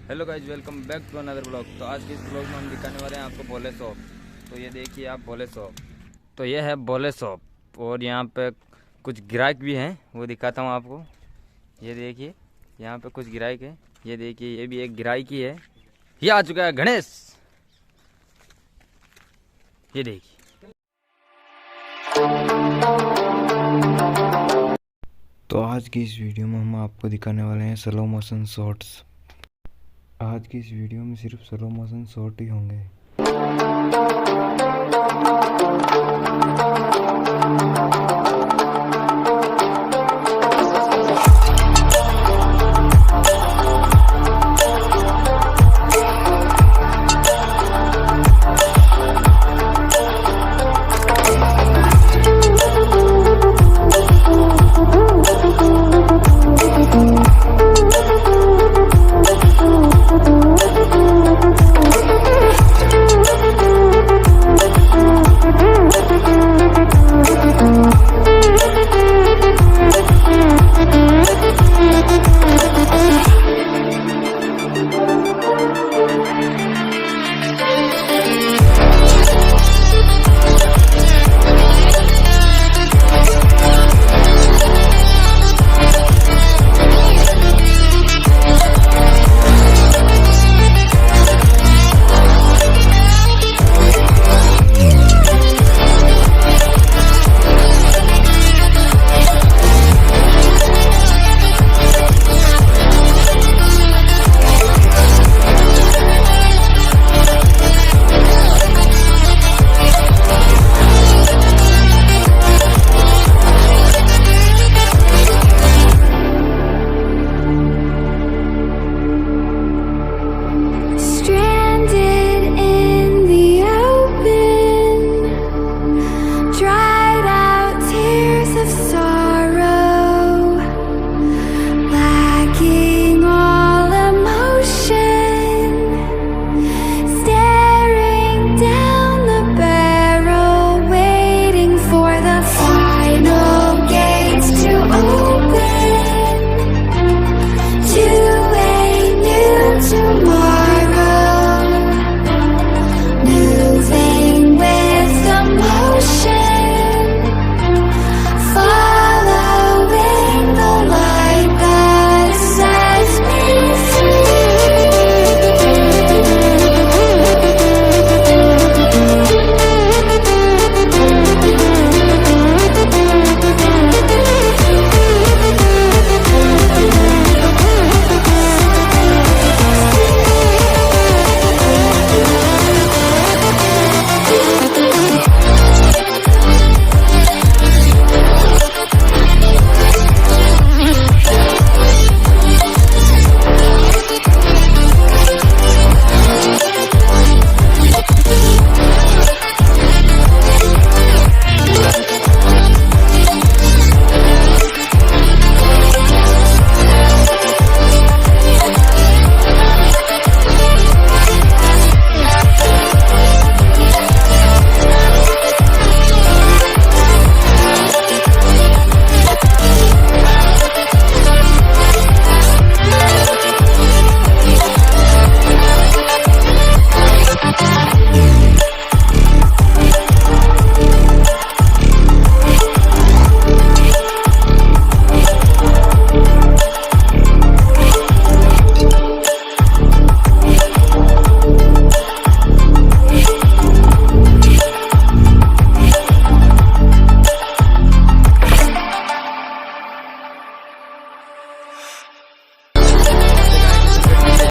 Hello guys, welcome back to another blog. तो आज के इस ब्लॉग में हम दिखाने वाले हैं आपको भोले शॉप। तो ये देखिए आप, भोले शॉप। तो ये है भोले शॉप और यहाँ पे कुछ ग्राहक भी हैं, वो दिखाता हूँ आपको। ये देखिए यहाँ पे कुछ ग्राहक है। ये देखिए ये भी एक ग्राहक ही है। ये आ चुका है गणेश। ये देखिए। तो आज की इस वीडियो में हम आपको दिखाने वाले हैं स्लो मोशन शॉट्स। आज की इस वीडियो में सिर्फ स्लो मोशन शॉट ही होंगे।